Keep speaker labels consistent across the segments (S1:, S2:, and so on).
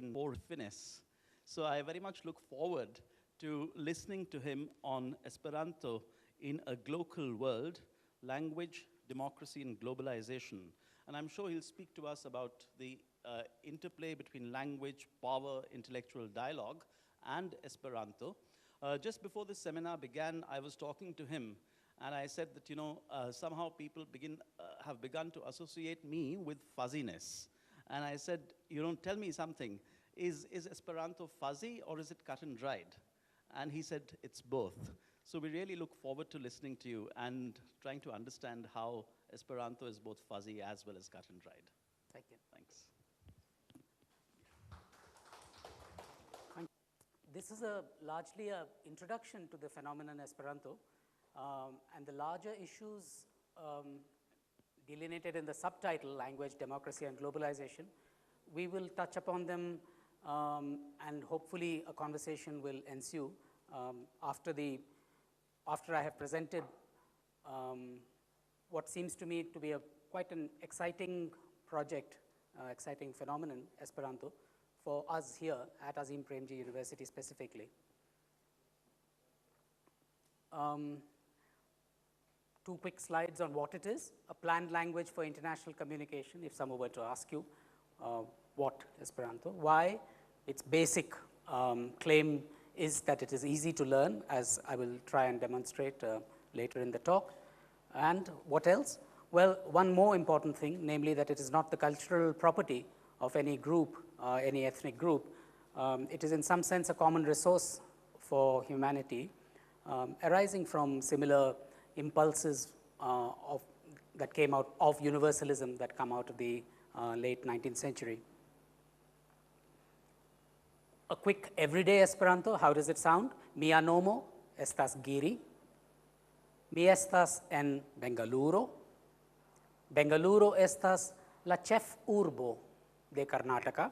S1: and more finesse. So I very much look forward to listening to him on Esperanto in a Glocal world, language, democracy, and globalization. And I'm sure he'll speak to us about the interplay between language, power, intellectual dialogue, and Esperanto. Just before this seminar began, I was talking to him, and I said that, somehow people have begun to associate me with fuzziness. And I said, tell me something. Is Esperanto fuzzy or is it cut and dried? And he said, it's both. So we really look forward to listening to you and trying to understand how Esperanto is both fuzzy as well as cut and dried.
S2: Thank you.
S1: Thanks.
S2: This is largely an introduction to the phenomenon Esperanto, and the larger issues delineated in the subtitle, Language, Democracy, and Globalization. We will touch upon them, and hopefully a conversation will ensue after I have presented what seems to me to be quite an exciting project, exciting phenomenon, Esperanto, for us here at Azim Premji University specifically. Two quick slides on what it is. A planned language for international communication, if someone were to ask you what Esperanto, why. Its basic claim is that it is easy to learn, as I will try and demonstrate later in the talk. And what else? Well, one more important thing, namely that it is not the cultural property of any group, any ethnic group. It is in some sense a common resource for humanity, arising from similar impulses that came out of universalism that come out of the late 19th century. A quick everyday Esperanto, how does it sound? Mia nomo estas Giri. Mi estas en Bangalore. Bangalore estas la chef urbo de Karnataka.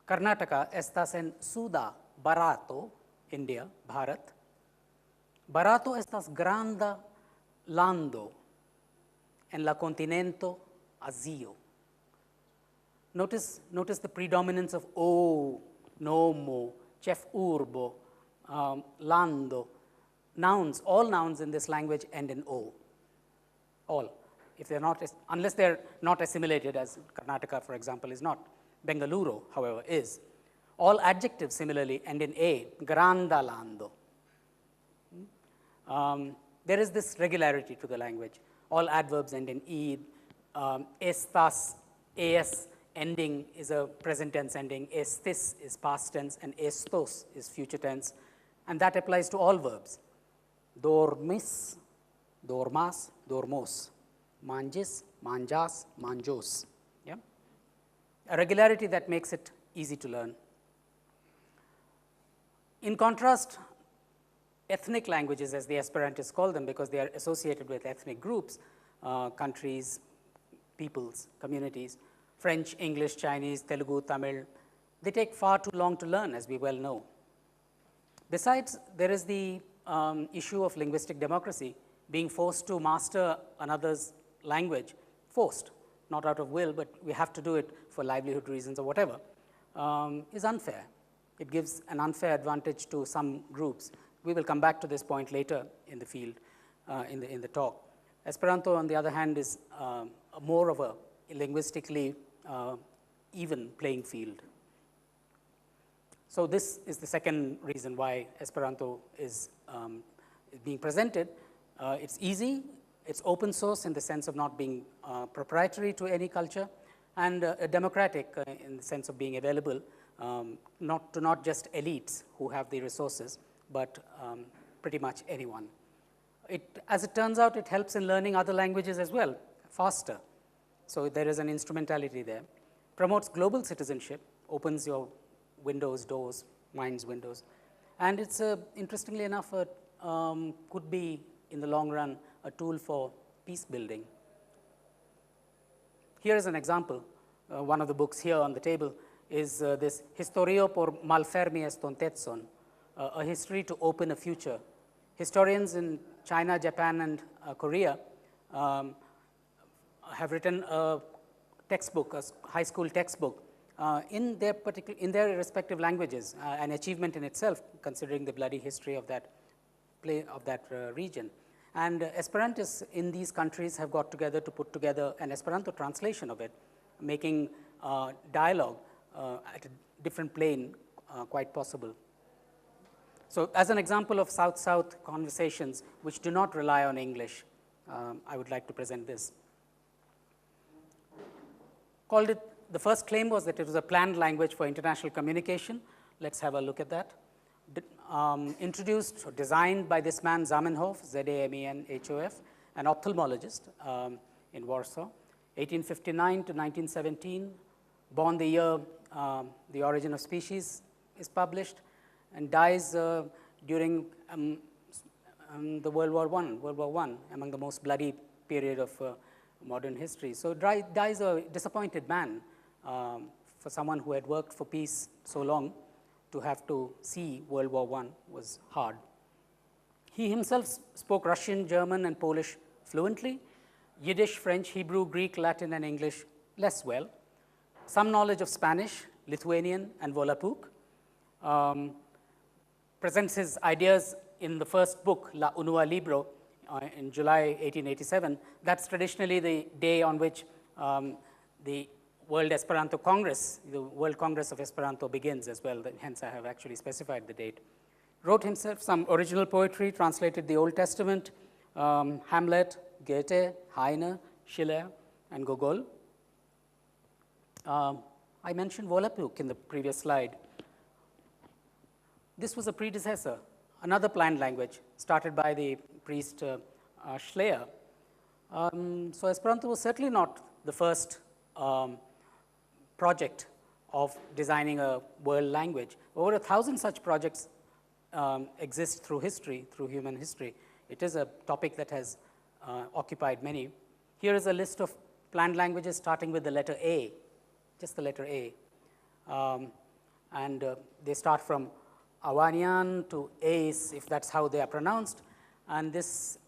S2: Karnataka estas en Suda Barato, India, Bharat. Barato estas granda lando en la continento Azio. Notice the predominance of O, nomo, chef urbo, lando. Nouns, all nouns in this language end in O. All. If they're not, unless they're not assimilated, as Karnataka, for example, is not. Bengaluru, however, is. All adjectives similarly end in A, granda lando. There is this regularity to the language. All adverbs end in E. Estas, es ending is a present tense ending. Estis is past tense, and estos is future tense. And that applies to all verbs. Dormis, dormas, dormos. Manjis, manjas, manjos. Yeah? A regularity that makes it easy to learn. In contrast, ethnic languages, as the Esperantists call them, because they are associated with ethnic groups, countries, peoples, communities, French, English, Chinese, Telugu, Tamil, they take far too long to learn, as we well know. Besides, there is the issue of linguistic democracy, being forced to master another's language, forced, not out of will, but we have to do it for livelihood reasons or whatever, is unfair. It gives an unfair advantage to some groups. We will come back to this point later in the field, in the talk. Esperanto, on the other hand, is more of a linguistically even playing field. So this is the second reason why Esperanto is being presented. It's easy, it's open source in the sense of not being proprietary to any culture, and democratic in the sense of being available not just elites who have the resources, but pretty much anyone. As it turns out, it helps in learning other languages as well, faster. So there is an instrumentality there. Promotes global citizenship, opens your windows, doors, minds, windows. And it's, interestingly enough, could be, in the long run, a tool for peace building. Here is an example. One of the books here on the table is this Historio por malfermi estontetson, a history to open a future. Historians in China, Japan, and Korea have written a textbook, a high school textbook, in their respective languages, an achievement in itself, considering the bloody history of that region. And Esperantists in these countries have got together to put together an Esperanto translation of it, making dialogue at a different plane quite possible. So as an example of South-South conversations which do not rely on English, I would like to present this. The first claim was that it was a planned language for international communication. Let's have a look at that. Introduced or designed by this man Zamenhof, Z-A-M-E-N-H-O-F, an ophthalmologist in Warsaw, 1859 to 1917, born the year The Origin of Species is published, and dies during the World War I, among the most bloody period of modern history. So dies a disappointed man for someone who had worked for peace so long. To have to see World War I was hard. He himself spoke Russian, German, and Polish fluently, Yiddish, French, Hebrew, Greek, Latin, and English less well. Some knowledge of Spanish, Lithuanian, and Volapük. Presents his ideas in the first book, La Unua Libro, in July 1887. That's traditionally the day on which the World Esperanto Congress, the World Congress of Esperanto begins as well, hence I have actually specified the date. Wrote himself some original poetry, translated the Old Testament, Hamlet, Goethe, Heine, Schiller, and Gogol. I mentioned Volapük in the previous slide. This was a predecessor, another planned language started by the priest Schleyer. So Esperanto was certainly not the first project of designing a world language. Over 1,000 such projects exist through history, through human history. It is a topic that has occupied many. Here is a list of planned languages starting with the letter A, just the letter A. They start from Awanian to Ace, if that's how they are pronounced. And this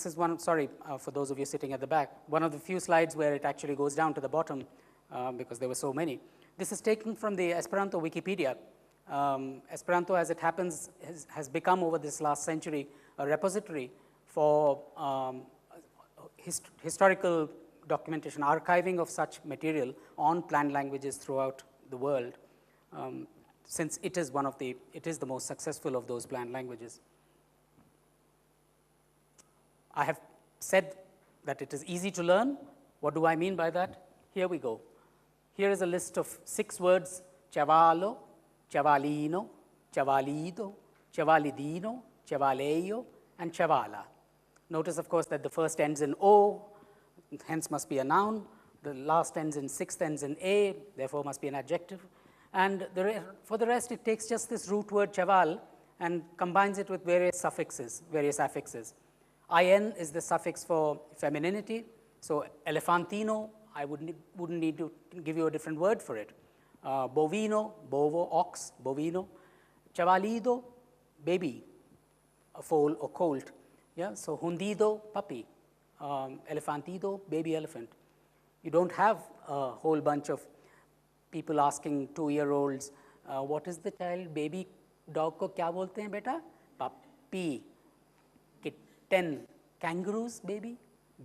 S2: is one, sorry for those of you sitting at the back, one of the few slides where it actually goes down to the bottom because there were so many. This is taken from the Esperanto Wikipedia. Esperanto, as it happens, has become over this last century a repository for historical documentation, archiving of such material on planned languages throughout the world, since it is the most successful of those planned languages. I have said that it is easy to learn. What do I mean by that? Here we go. Here is a list of 6 words: chavalo, chavalino, chavalido, chavalidino, chavaleyo, and chavala. Notice, of course, that the first ends in O, hence must be a noun. The last ends in 6th ends in A, therefore must be an adjective. And for the rest, it takes just this root word chaval and combines it with various suffixes, various affixes. In is the suffix for femininity. So elefantino, I wouldn't need to give you a different word for it. Bovino, bovo, ox, bovino. Chavalido, baby, a foal or colt. Yeah, so hundido, puppy. Elefantido, baby elephant. You don't have a whole bunch of people asking 2-year-olds, what is the child, baby dog ko kya bolte hain beta? Puppy. Kitten. Kangaroos, baby?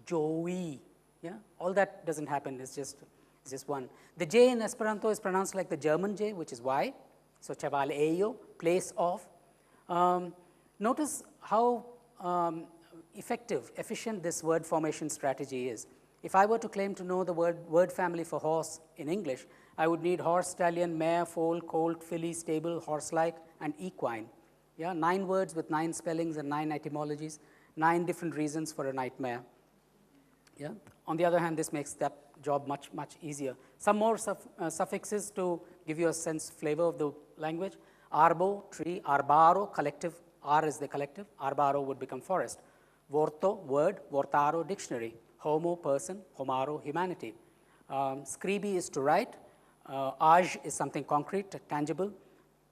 S2: Joey. Yeah, all that doesn't happen, it's just one. The J in Esperanto is pronounced like the German J, which is Y. So chavaleyo, place of. Notice how efficient this word formation strategy is. If I were to claim to know the word family for horse in English, I would need horse, stallion, mare, foal, colt, filly, stable, horse-like, and equine. Yeah, 9 words with 9 spellings and 9 etymologies, 9 different reasons for a nightmare. Yeah. On the other hand, this makes that job much, much easier. Some more suffixes to give you a sense, flavor of the language. Arbo, tree. Arbaro, collective. Ar is the collective. Arbaro would become forest. Vorto, word. Vortaro, dictionary. Homo, person. Homaro, humanity. Scribi is to write. Aj is something concrete, tangible.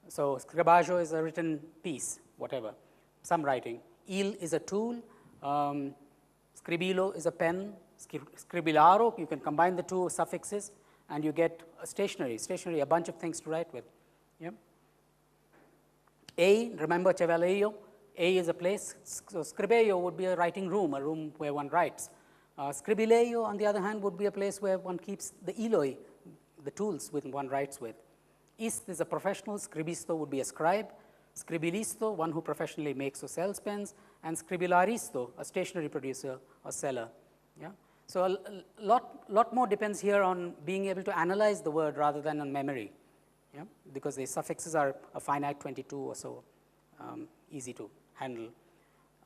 S2: So scribajo is a written piece, whatever, some writing. Il is a tool. Scribilo is a pen. Scribilaro, you can combine the 2 suffixes. and you get a stationery, a bunch of things to write with. Yeah. A, remember Chevaleio? A is a place. So scribeio would be a writing room, a room where one writes. Scribileio, on the other hand, would be a place where one keeps the eloi, the tools with one writes with. Ist is a professional. Scribisto would be a scribe. Scribilisto, one who professionally makes or sells pens. And scribilaristo, a stationery producer or seller. Yeah? So a lot more depends here on being able to analyze the word rather than on memory. Yeah? Because the suffixes are a finite 22 or so, easy to handle.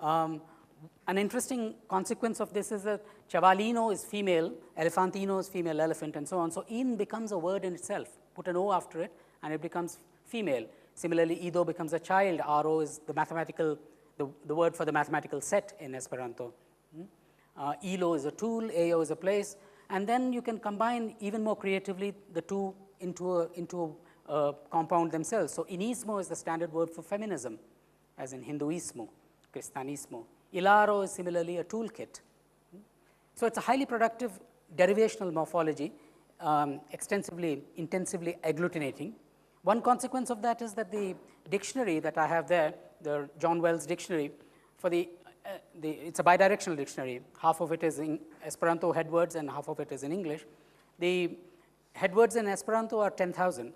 S2: An interesting consequence of this is that chavalino is female, elefantino is female elephant, and so on. So in becomes a word in itself. Put an O after it, and it becomes female. Similarly, ido becomes a child. Aro is the mathematical, the word for the mathematical set in Esperanto. Ilo is a tool, ao is a place, and then you can combine even more creatively the two into a compound themselves. So inismo is the standard word for feminism, as in Hinduismo, Cristianismo. Ilaro is similarly a toolkit. So it's a highly productive derivational morphology, extensively, intensively agglutinating. One consequence of that is that the dictionary that I have there, the John Wells dictionary, for it's a bidirectional dictionary. Half of it is in Esperanto headwords and half of it is in English. The headwords in Esperanto are 10,000.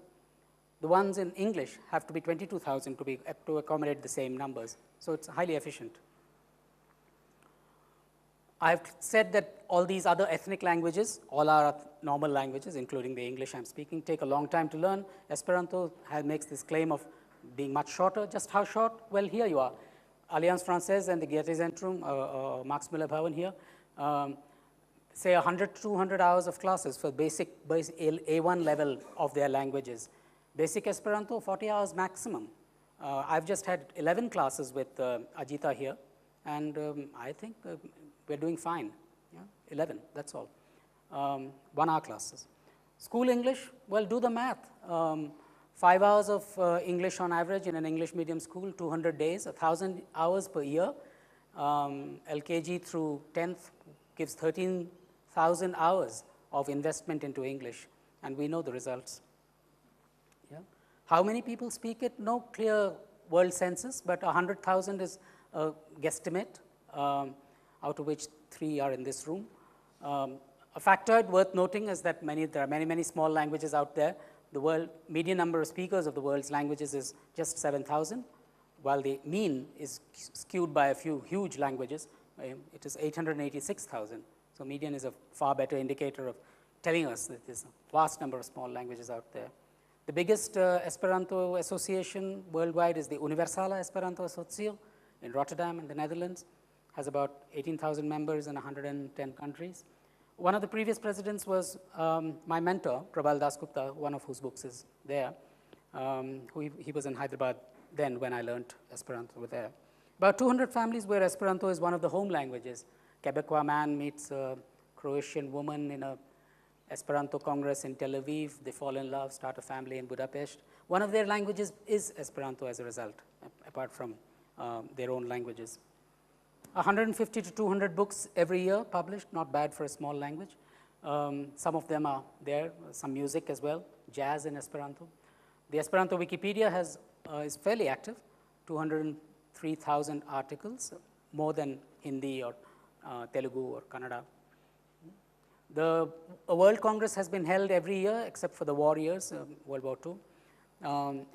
S2: The ones in English have to be 22,000 to accommodate the same numbers. So it's highly efficient. I've said that all these other ethnic languages, all our normal languages, including the English I'm speaking, take a long time to learn. Esperanto makes this claim of being much shorter. Just how short? Well, here you are. Alliance Française and the Goethe Zentrum, Max Müller Bhavan here, say 100 to 200 hours of classes for basic A1 level of their languages. Basic Esperanto, 40 hours maximum. I've just had 11 classes with Ajita here, and I think we're doing fine. Yeah? 11, that's all. 1 hour classes. School English, well, do the math. 5 hours of English on average in an English medium school, 200 days, 1,000 hours per year. LKG through 10th gives 13,000 hours of investment into English, and we know the results. Yeah. How many people speak it? No clear world census, but 100,000 is a guesstimate, out of which 3 are in this room. A factoid worth noting is that there are many small languages out there. The median number of speakers of the world's languages is just 7,000, while the mean is skewed by a few huge languages. It is 886,000. So median is a far better indicator of telling us that there's a vast number of small languages out there. The biggest Esperanto association worldwide is the Universala Esperanto Asocio in Rotterdam in the Netherlands. Has about 18,000 members in 110 countries. One of the previous presidents was my mentor, Prabal Dasgupta, one of whose books is there. He was in Hyderabad then when I learned Esperanto over there. About 200 families where Esperanto is one of the home languages. Quebecois man meets a Croatian woman in a Esperanto Congress in Tel Aviv. They fall in love, start a family in Budapest. One of their languages is Esperanto as a result, apart from their own languages. 150 to 200 books every year published, not bad for a small language. Some of them are there, some music as well, jazz in Esperanto. The Esperanto Wikipedia is fairly active, 203,000 articles, more than Hindi or Telugu or Kannada. A World Congress has been held every year except for the war years, World War II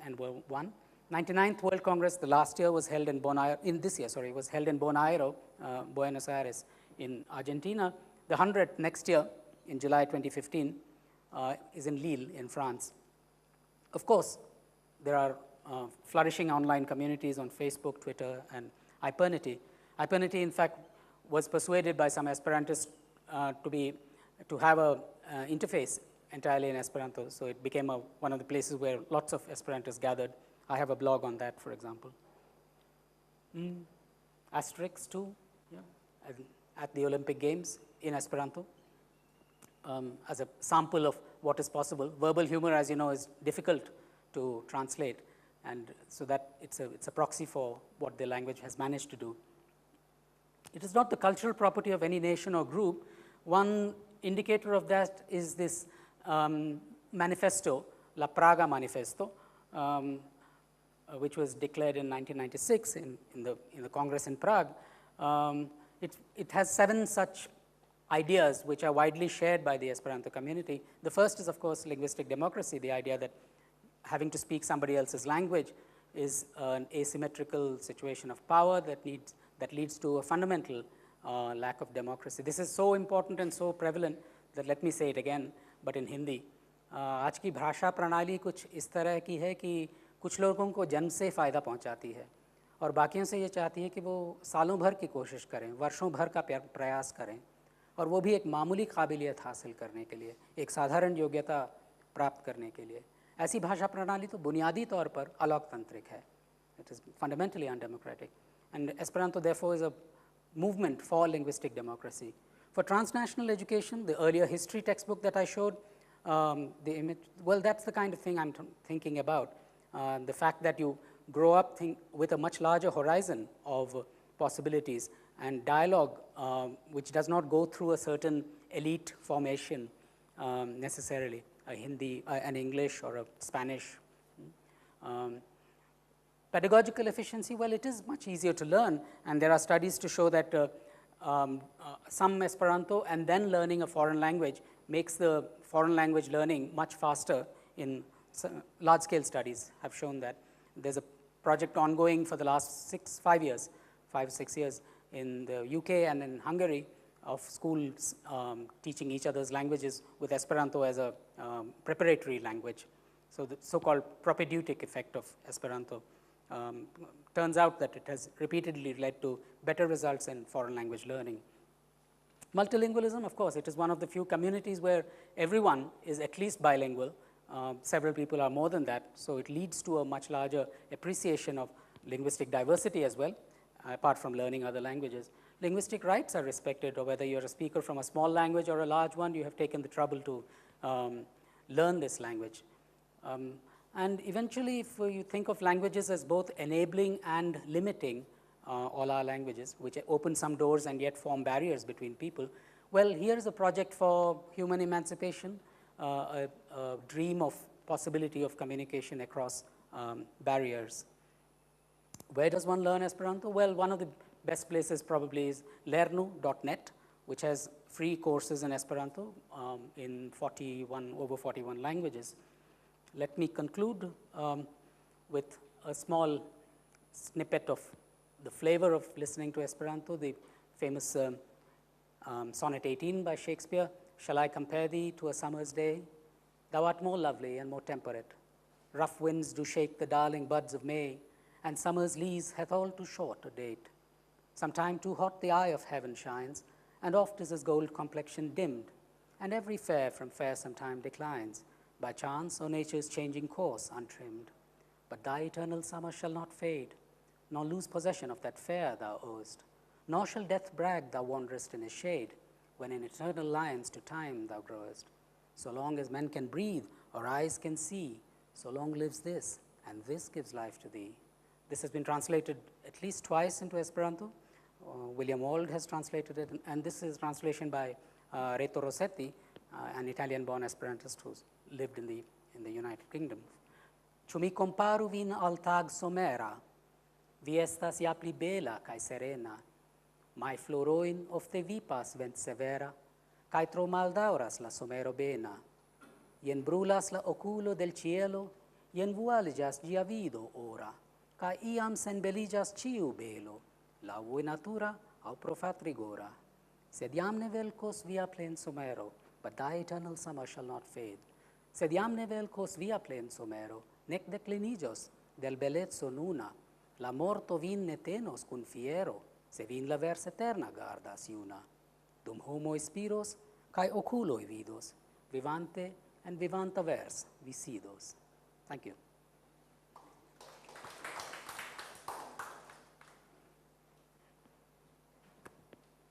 S2: and World I. 99th World Congress, the last year was held in was held in Bonaire, Buenos Aires in Argentina. The 100th next year in July 2015 is in Lille in France. Of course, there are flourishing online communities on Facebook, Twitter, and Hypernity. Hypernity, in fact, was persuaded by some Esperantists to have an interface entirely in Esperanto, so it became one of the places where lots of Esperantists gathered. I have a blog on that, for example. Asterix too, yeah, at the Olympic Games in Esperanto, as a sample of what is possible. Verbal humor, as you know, is difficult to translate, and so that it's a proxy for what the language has managed to do. It is not the cultural property of any nation or group. One indicator of that is this manifesto, La Praga Manifesto, which was declared in 1996 in the Congress in Prague. It has 7 such ideas which are widely shared by the Esperanto community. The first is, of course, linguistic democracy, the idea that having to speak somebody else's language is an asymmetrical situation of power that leads to a fundamental lack of democracy. This is so important and so prevalent that let me say it again, but in Hindi. आज की भाषा प्रणाली कुछ इस तरह की है कि कुछ लोगों को जन्म से फ़ायदा पहुंचाती है और बाकियों से ये चाहती है कि वो सालों भर की कोशिश करें, वर्षों भर का प्रयास करें और वो भी एक मामूली काबिलियत हासिल करने के लिए, एक साधारण योग्यता प्राप्त करने के लिए। ऐसी भाषा प्रणाली तो बुनियादी तौर पर अलोकतांत्रिक है. It is fundamentally undemocratic. And Esperanto, therefore, is a movement for linguistic democracy. For transnational education, the earlier history textbook that I showed, well, that's the kind of thing I'm thinking about. The fact that you grow up with a much larger horizon of possibilities and dialogue, which does not go through a certain elite formation necessarily, a Hindi, an English or a Spanish. Pedagogical efficiency, well, it is much easier to learn, and there are studies to show that some Esperanto and then learning a foreign language makes the foreign language learning much faster. In large-scale studies have shown that. There's a project ongoing for the last 5 or 6 years in the UK and in Hungary of schools teaching each other's languages with Esperanto as a preparatory language. So the so-called propedeutic effect of Esperanto turns out that it has repeatedly led to better results in foreign language learning. Multilingualism, of course, it is one of the few communities where everyone is at least bilingual. Several people are more than that, so it leads to a much larger appreciation of linguistic diversity as well, apart from learning other languages. Linguistic rights are respected, or whether you're a speaker from a small language or a large one, you have taken the trouble to learn this language. And eventually, if you think of languages as both enabling and limiting all our languages, which open some doors and yet form barriers between people, well, here is a project for human emancipation, a dream of possibility of communication across barriers. Where does one learn Esperanto? Well, one of the best places probably is lernu.net, which has free courses in Esperanto in over 41 languages. Let me conclude with a small snippet of the flavor of listening to Esperanto, the famous Sonnet 18 by Shakespeare. Shall I compare thee to a summer's day? Thou art more lovely and more temperate. Rough winds do shake the darling buds of May, and summer's lease hath all too short a date. Sometime too hot the eye of heaven shines, and oft is his gold complexion dimmed, and every fair from fair sometime declines, by chance or nature's changing course untrimmed. But thy eternal summer shall not fade, nor lose possession of that fair thou owest, nor shall death brag thou wanderest in his shade, when in eternal lines to time thou growest. So long as men can breathe or eyes can see, so long lives this, and this gives life to thee. This has been translated at least twice into Esperanto. William Wald has translated it, and this is translation by Reto Rossetti, an Italian-born Esperantist who's lived in the United Kingdom. Ciu mi comparu vin al tag somera, vi estas ja pli bela kai serena, mai floroin ofte vipas vent severa, kai tro maldauras la somero bena. Ien brulas la oculo del cielo, ien vualigas gia vido ora, kai iam senbeligas ciu belo, la vui natura au profat rigora. Sed iam ne velcos via plen somero, but thy eternal summer shall not fade. Sed iam ne velcos via plen somero, nec declinijos del bellezzo nuna, la morto vin ne tenos cun fiero, se vin la vers eterna gardas iuna. Dum homo spiros, cae oculoi vidos, vivante and vivanta vers visidos. Thank you.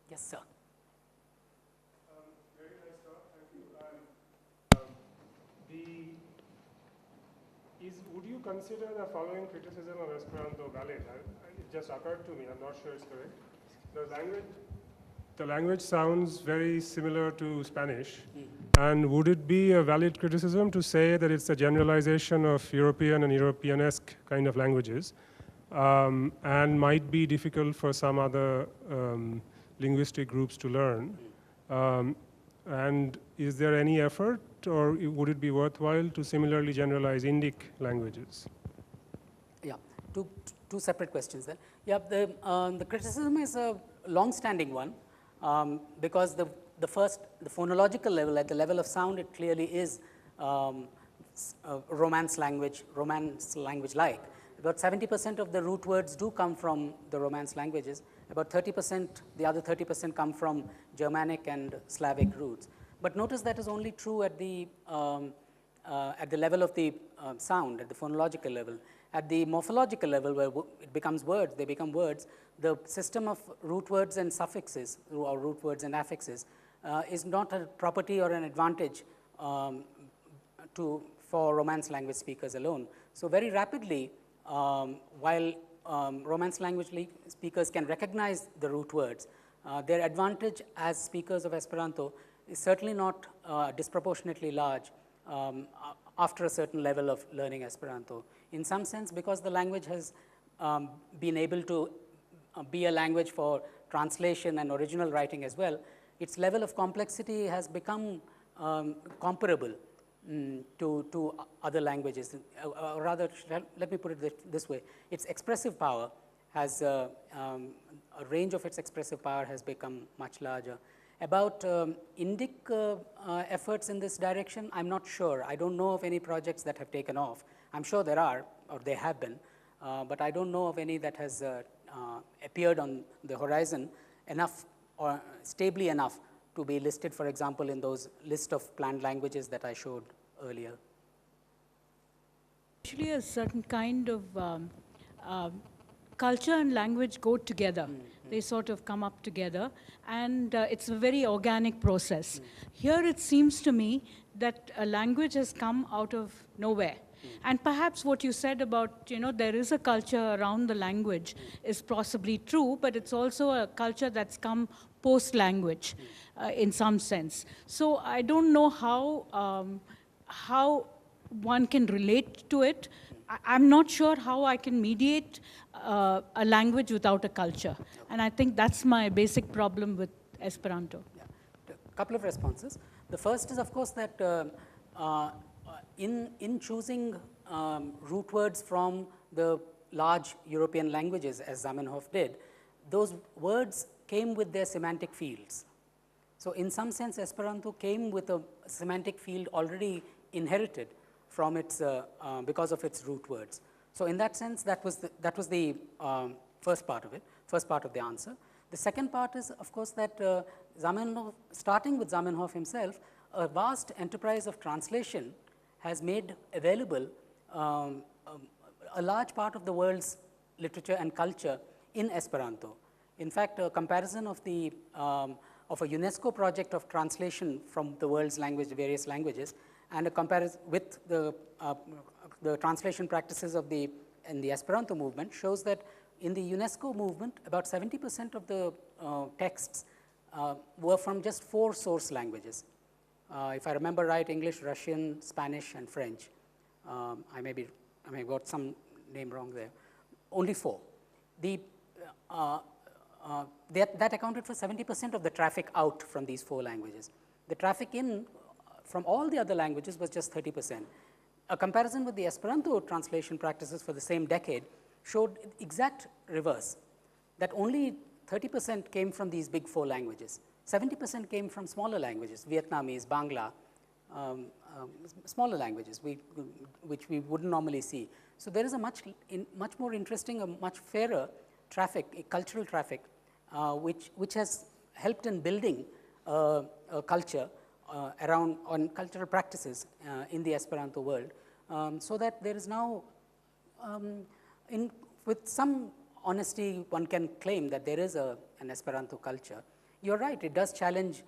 S2: Yes, sir.
S3: Very nice talk, thank you. Would you consider the following criticism of Esperanto valid? It just occurred to me, I'm not sure it's correct. The language sounds very similar to Spanish, And would it be a valid criticism to say that it's a generalization of European and European-esque kind of languages, and might be difficult for some other linguistic groups to learn? And is there any effort, or would it be worthwhile to similarly generalize Indic languages?
S2: Yeah, two separate questions there. Yeah, the criticism is a long-standing one, because the phonological level, at the level of sound, it clearly is Romance language-like. About 70% of the root words do come from the Romance languages. About 30%, the other 30% come from Germanic and Slavic roots. But notice that is only true at the level of the sound, at the phonological level. At the morphological level, where it becomes words, they become words, the system of root words and suffixes, or root words and affixes, is not a property or an advantage for Romance language speakers alone. So very rapidly, while Romance language speakers can recognize the root words, their advantage as speakers of Esperanto is certainly not disproportionately large after a certain level of learning Esperanto. In some sense, because the language has been able to be a language for translation and original writing as well, its level of complexity has become comparable to other languages. Rather, let me put it this way. Its expressive power has, a range of its expressive power has become much larger. About Indic efforts in this direction, I'm not sure. I don't know of any projects that have taken off. I'm sure there are, or there have been, but I don't know of any that has appeared on the horizon enough or stably enough to be listed, for example, in those list of planned languages that I showed earlier.
S4: Actually, a certain kind of culture and language go together. They sort of come up together, and it's a very organic process. Here it seems to me that a language has come out of nowhere. And perhaps what you said about, there is a culture around the language is possibly true, but it's also a culture that's come post-language in some sense. So I don't know how one can relate to it. I'm not sure how I can mediate a language without a culture. And I think that's my basic problem with Esperanto.
S2: Yeah. A couple of responses. The first is, of course, that in choosing root words from the large European languages, as Zamenhof did, those words came with their semantic fields. So in some sense, Esperanto came with a semantic field already inherited from its, because of its root words. So in that sense, that was the first part of it, first part of the answer. The second part is, of course, that Zamenhof, starting with Zamenhof himself, a vast enterprise of translation has made available a large part of the world's literature and culture in Esperanto. In fact, a comparison of the of a UNESCO project of translation from the world's language, various languages, and a comparison with the translation practices of in the Esperanto movement shows that in the UNESCO movement, about 70% of the texts were from just 4 source languages. If I remember right, English, Russian, Spanish, and French. I may have got some name wrong there. Only 4. That accounted for 70% of the traffic out from these 4 languages. The traffic in from all the other languages was just 30%. A comparison with the Esperanto translation practices for the same decade showed exact reverse, that only 30% came from these big 4 languages. 70% came from smaller languages, Vietnamese, Bangla, smaller languages, which we wouldn't normally see. So there is a much more interesting, a much fairer traffic, a cultural traffic, which has helped in building a culture around on cultural practices in the Esperanto world, so that there is now, with some honesty, one can claim that there is an Esperanto culture. You're right, it does challenge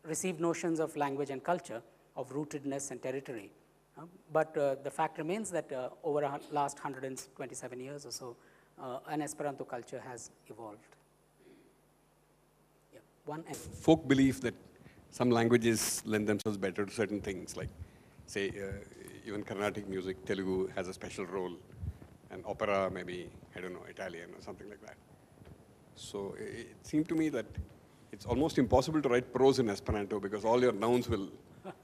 S2: received notions of language and culture, of rootedness and territory. But the fact remains that over the last 127 years or so, an Esperanto culture has evolved. Yeah, one.
S5: Folk belief that some languages lend themselves better to certain things, like, say, even Carnatic music, Telugu has a special role, and opera, maybe, I don't know, Italian or something like that. So it seemed to me that it's almost impossible to write prose in Esperanto because all your nouns will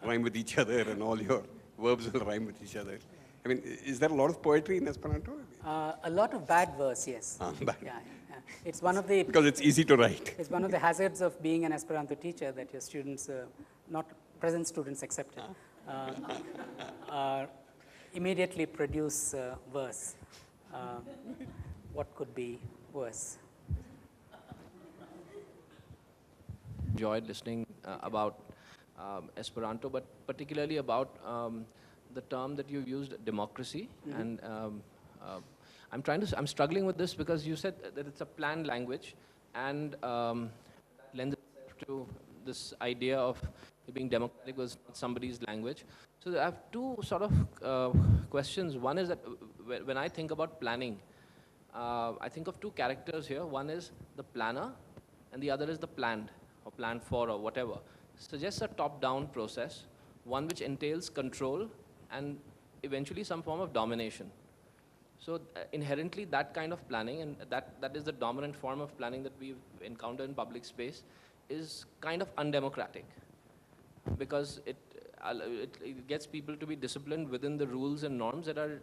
S5: rhyme with each other and all your verbs will rhyme with each other. I mean, is there a lot of poetry in Esperanto?
S2: A lot of bad verse, yes.
S5: Bad.
S2: Yeah. It's one of the...
S5: Because it's easy to write.
S2: It's one of the hazards of being an Esperanto teacher that your students, not present students accepted, immediately produce verse. What could be worse?
S6: Enjoyed listening about Esperanto, but particularly about the term that you used, democracy. Mm-hmm. And I'm struggling with this because you said that it's a planned language, and lends itself to this idea of it being democratic was somebody's language. So I have two sort of questions. One is that when I think about planning, I think of two characters here. One is the planner, and the other is the planned, or planned for, or whatever. Suggests a top-down process, one which entails control and eventually some form of domination. So inherently that kind of planning, and that is the dominant form of planning that we've encountered in public space, is kind of undemocratic, because it gets people to be disciplined within the rules and norms that are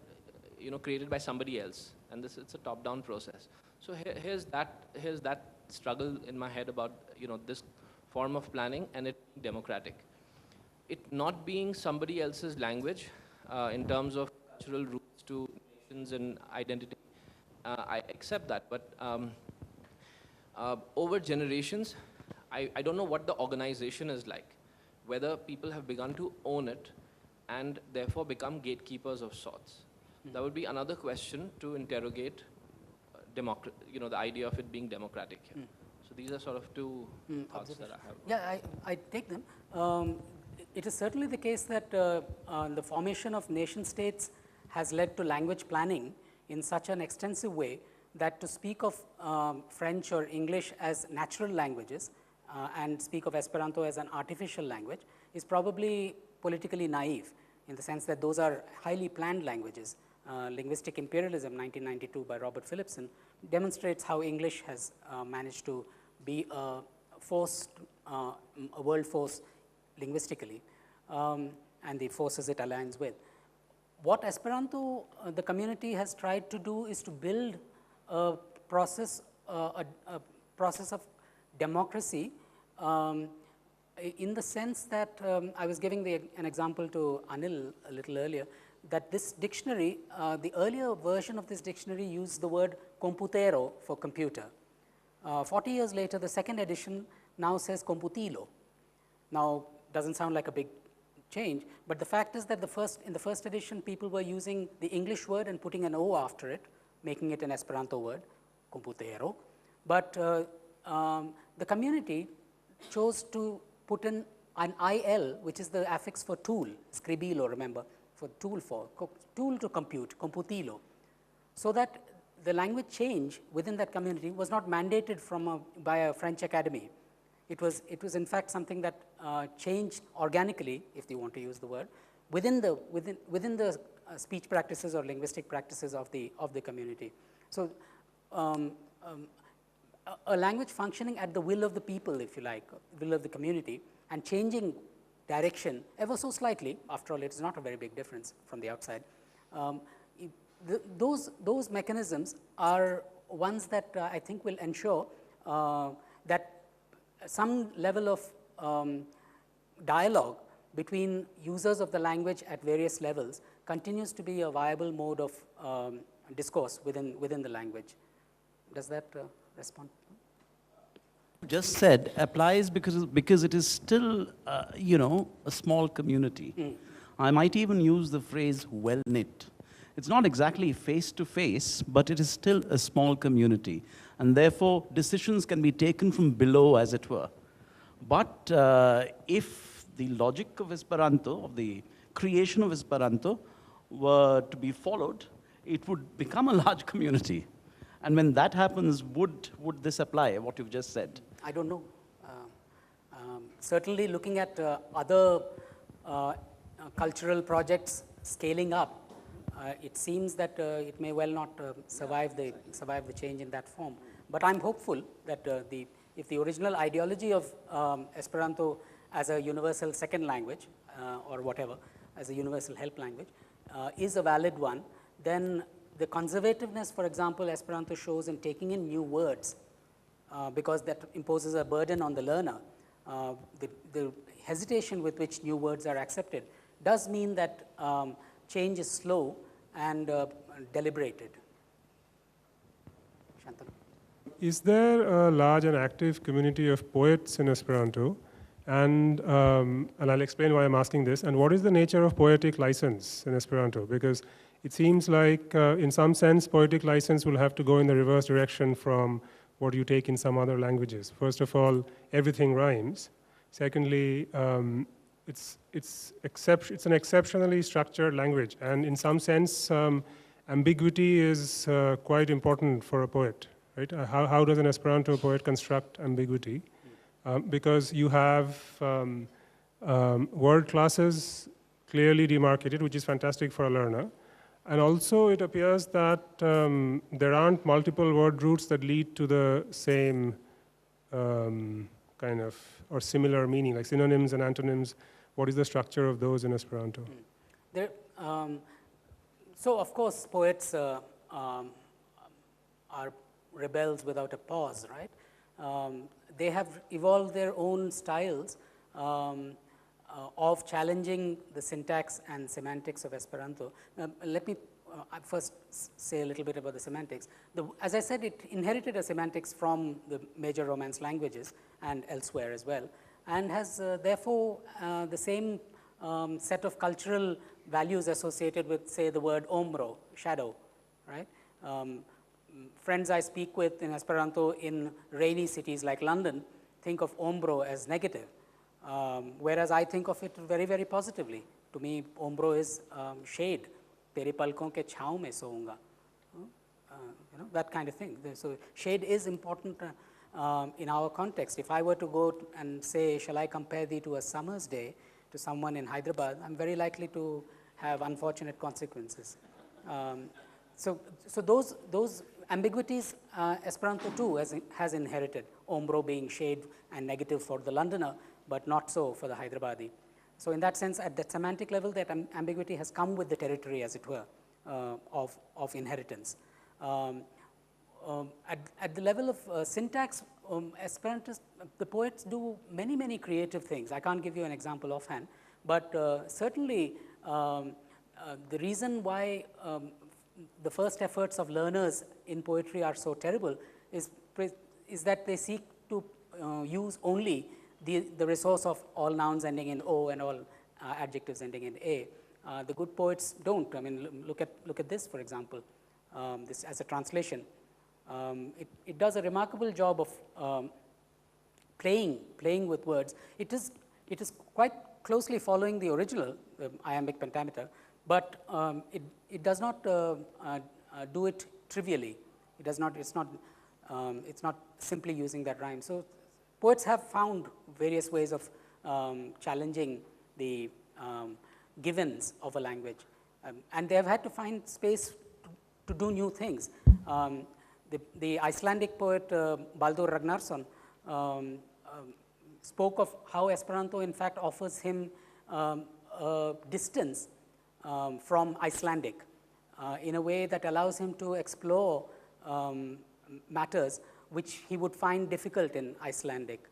S6: created by somebody else, and it's a top-down process. So here's that struggle in my head about this form of planning and it being democratic. It not being somebody else's language in terms of cultural roots to nations and identity, I accept that, but over generations, I don't know what the organization is like, whether people have begun to own it and therefore become gatekeepers of sorts. That would be another question to interrogate the idea of it being democratic here. So these are sort of two thoughts that I have.
S2: Yeah, I take them. It is certainly the case that the formation of nation states has led to language planning in such an extensive way that to speak of French or English as natural languages and speak of Esperanto as an artificial language is probably politically naive, in the sense that those are highly planned languages. Linguistic Imperialism, 1992, by Robert Philipson, demonstrates how English has managed to be a force, a world force linguistically, and the forces it aligns with. What Esperanto, the community, has tried to do is to build a process of democracy, in the sense that I was giving an example to Anil a little earlier, that this dictionary, the earlier version of this dictionary used the word computero for computer. 40 years later, the second edition now says computilo. Now, doesn't sound like a big change, but the fact is that in the first edition, people were using the English word and putting an O after it, making it an Esperanto word, computero. But the community chose to put in an IL, which is the affix for tool, scribilo, remember, for tool to compute, computilo, so that the language change within that community was not mandated by a French academy. It was in fact something that changed organically, if you want to use the word, within the speech practices or linguistic practices of the community. So a language functioning at the will of the people, if you like, will of the community, and changing direction ever so slightly, after all it is not a very big difference from the outside, those mechanisms are ones that I think will ensure that some level of dialogue between users of the language at various levels continues to be a viable mode of discourse within the language. Does that respond?
S1: Just said applies because it is still, a small community. I might even use the phrase well-knit. It's not exactly face-to-face, but it is still a small community. And therefore, decisions can be taken from below, as it were. But if the logic of Esperanto, of the creation of Esperanto, were to be followed, it would become a large community. And when that happens, would this apply, what you've just said?
S2: I don't know. Certainly looking at other cultural projects scaling up, it seems that it may well not survive the change in that form. But I'm hopeful that if the original ideology of Esperanto as a universal second language or whatever, as a universal help language, is a valid one, then the conservativeness, for example, Esperanto shows in taking in new words, because that imposes a burden on the learner, the hesitation with which new words are accepted does mean that change is slow and deliberated. Shantanu.
S3: Is there a large and active community of poets in Esperanto? And I'll explain why I'm asking this. And what is the nature of poetic license in Esperanto? Because it seems like, in some sense, poetic license will have to go in the reverse direction from what you take in some other languages. First of all, everything rhymes. Secondly, it's an exceptionally structured language. And in some sense, ambiguity is quite important for a poet. Right? How does an Esperanto poet construct ambiguity? Because you have word classes clearly demarcated, which is fantastic for a learner. And also it appears that there aren't multiple word roots that lead to the same kind of, or similar meaning, like synonyms and antonyms. What is the structure of those in Esperanto?
S2: So of course, poets are rebels without a pause, right? They have evolved their own styles of challenging the syntax and semantics of Esperanto. Let me first say a little bit about the semantics. As I said, it inherited a semantics from the major Romance languages and elsewhere as well, and has therefore the same set of cultural values associated with, say, the word ombro, shadow, right? Friends I speak with in Esperanto in rainy cities like London think of ombro as negative, whereas I think of it very, very positively. To me, ombro is shade. Tere palkon ke chhaav mein sounga. That kind of thing. So shade is important in our context. If I were to go and say, shall I compare thee to a summer's day to someone in Hyderabad, I'm very likely to have unfortunate consequences. So those ambiguities, Esperanto too has inherited, ombro being shade and negative for the Londoner, but not so for the Hyderabadi. So in that sense, at the semantic level, that ambiguity has come with the territory, as it were, of inheritance. At the level of syntax, Esperantists, the poets do many, many creative things. I can't give you an example offhand, but certainly the reason why the first efforts of learners in poetry are so terrible is that they seek to use only the resource of all nouns ending in O and all adjectives ending in A. The good poets don't. I mean, look at this, for example, this as a translation. It does a remarkable job of playing with words. It is quite closely following the original iambic pentameter, but it does not do it trivially. It does not. It's not simply using that rhyme. So poets have found various ways of challenging the givens of a language, and they have had to find space to do new things. The Icelandic poet Baldur Ragnarsson spoke of how Esperanto, in fact, offers him a distance from Icelandic in a way that allows him to explore matters which he would find difficult in Icelandic,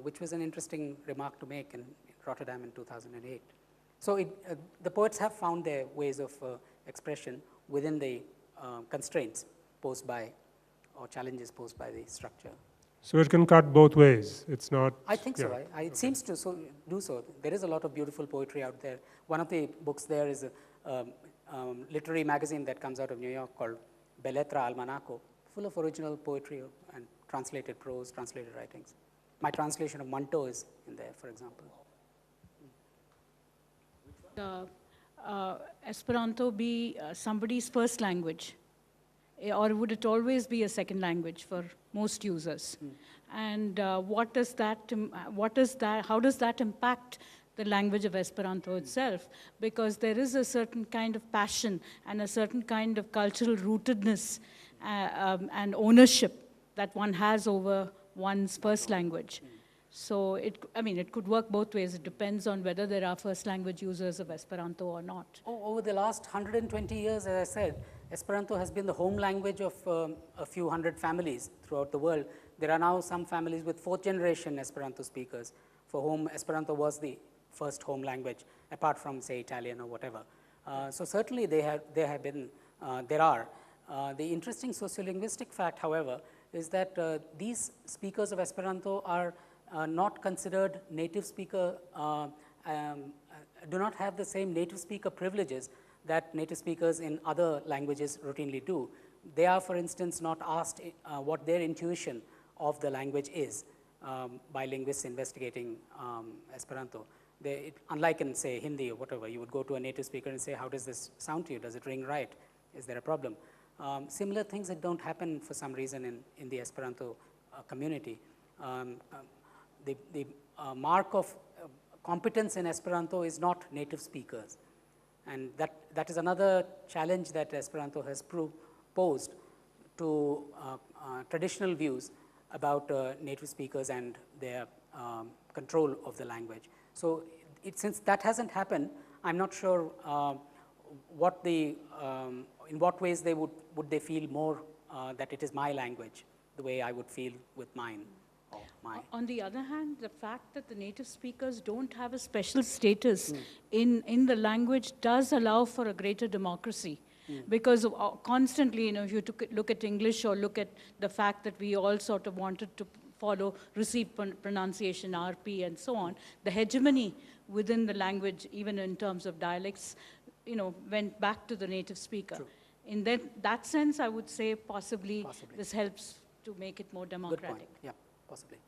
S2: which was an interesting remark to make in Rotterdam in 2008. So the poets have found their ways of expression within the constraints posed by, or challenges posed by the structure.
S3: So it can cut both ways. It's not.
S2: I think so. It seems to do so. There is a lot of beautiful poetry out there. One of the books there is a literary magazine that comes out of New York called Belletra Almanaco, full of original poetry and translated prose, translated writings. My translation of Manto is in there, for example.
S4: Esperanto be somebody's first language or would it always be a second language for most users? And how does that impact the language of Esperanto itself? Because there is a certain kind of passion and a certain kind of cultural rootedness and ownership that one has over one's first language. So it could work both ways. It depends on whether there are first language users of Esperanto or not.
S2: Over the last 120 years, as I said, Esperanto has been the home language of a few hundred families throughout the world. There are now some families with fourth generation Esperanto speakers for whom Esperanto was the first home language, apart from, say, Italian or whatever. So certainly there are. The interesting sociolinguistic fact, however, is that these speakers of Esperanto are not considered native speaker, do not have the same native speaker privileges that native speakers in other languages routinely do. They are, for instance, not asked what their intuition of the language is by linguists investigating Esperanto. Unlike in, say, Hindi or whatever, you would go to a native speaker and say, how does this sound to you? Does it ring right? Is there a problem? Similar things that don't happen for some reason in the Esperanto community. The mark of competence in Esperanto is not native speakers. And that is another challenge that Esperanto has posed to traditional views about native speakers and their control of the language. So since that hasn't happened, I'm not sure in what ways would they feel more that it is my language, the way I would feel with mine.
S4: On the other hand, the fact that the native speakers don't have a special status in the language does allow for a greater democracy. Because constantly, if you look at English or look at the fact that we all sort of wanted to follow received pronunciation, RP, and so on, the hegemony within the language, even in terms of dialects, went back to the native speaker.
S2: True.
S4: In that sense, I would say possibly this helps to make it more democratic.
S2: Good point. Yeah, possibly.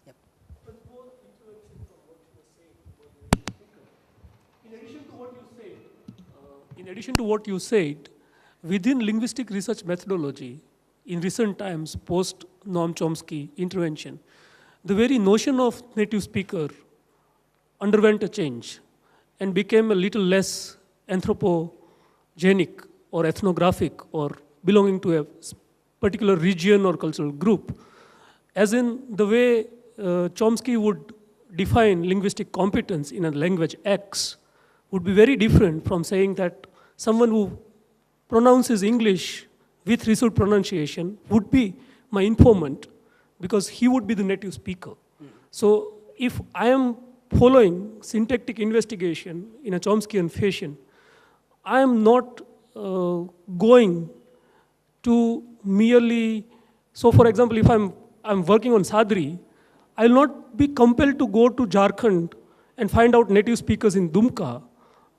S2: Yep.
S7: But more intervention from what you were saying. In addition to what you said, within linguistic research methodology, in recent times, post Noam Chomsky intervention, the very notion of native speaker underwent a change and became a little less anthropogenic or ethnographic or belonging to a particular region or cultural group. As in the way Chomsky would define linguistic competence in a language X would be very different from saying that someone who pronounces English with received pronunciation would be my informant because he would be the native speaker. So if I am following syntactic investigation in a Chomskyan fashion, I am not going to merely, so for example, if I'm working on Sadri, I will not be compelled to go to Jharkhand and find out native speakers in Dumka,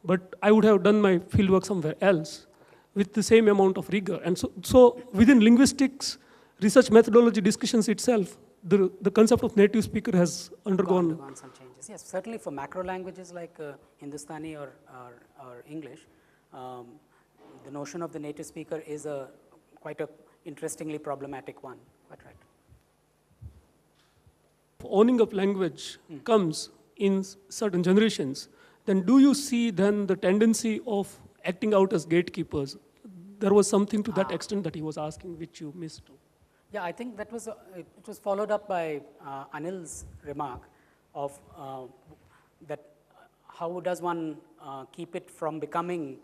S7: but I would have done my fieldwork somewhere else with the same amount of rigor. And so within linguistics, research methodology discussions itself, the concept of native speaker has undergone
S2: some changes. Yes, certainly for macro languages like Hindustani or English, the notion of the native speaker is quite a interestingly problematic one. Quite right.
S7: Owning of language comes in certain generations, then do you see then the tendency of acting out as gatekeepers? There was something to that extent that he was asking, which you missed.
S2: Yeah, I think that was it was followed up by Anil's remark of that how does one keep it from becoming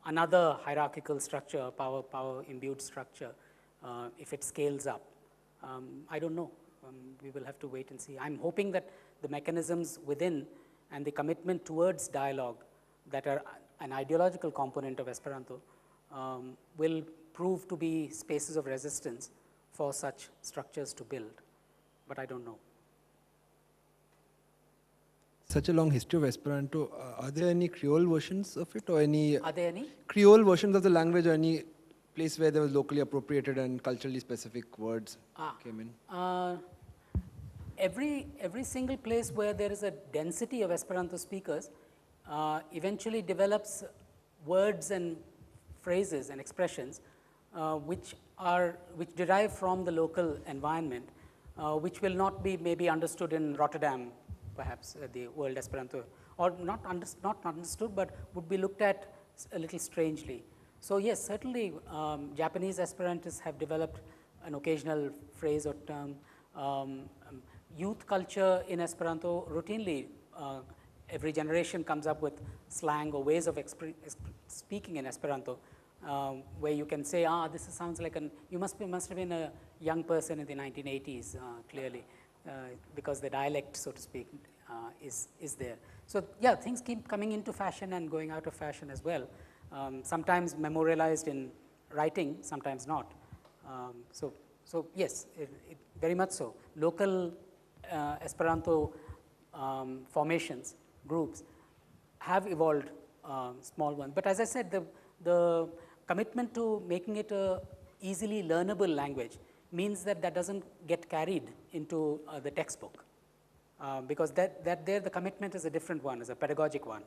S2: another hierarchical structure, power imbued structure, if it scales up. I don't know. We will have to wait and see. I'm hoping that the mechanisms within and the commitment towards dialogue that are an ideological component of Esperanto will prove to be spaces of resistance for such structures to build, but I don't know.
S8: Such a long history of Esperanto, are there any Creole versions of it or any
S2: Are there any?
S8: Creole versions of the language or any place where there was locally appropriated and culturally specific words came in?
S2: Every single place where there is a density of Esperanto speakers eventually develops words and phrases and expressions which derive from the local environment, which will not be maybe understood in Rotterdam, perhaps the World Esperanto, or not understood, but would be looked at a little strangely. So yes, certainly Japanese Esperantists have developed an occasional phrase or term. Youth culture in Esperanto routinely, every generation comes up with slang or ways of speaking in Esperanto, where you can say, this sounds like you must have been a young person in the 1980s, clearly, because the dialect, so to speak, is there. So yeah, things keep coming into fashion and going out of fashion as well. Sometimes memorialized in writing, sometimes not. So yes, very much so. Local Esperanto formations, groups, have evolved small ones. But as I said, the commitment to making it a easily learnable language means that doesn't get carried into the textbook. Because there the commitment is a different one, is a pedagogic one.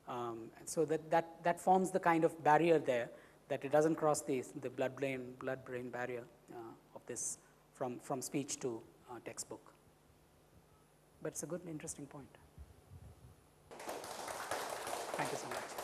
S2: And so that forms the kind of barrier there, that it doesn't cross the blood-brain barrier of this from speech to textbook. But it's a good, interesting point. Thank you so much.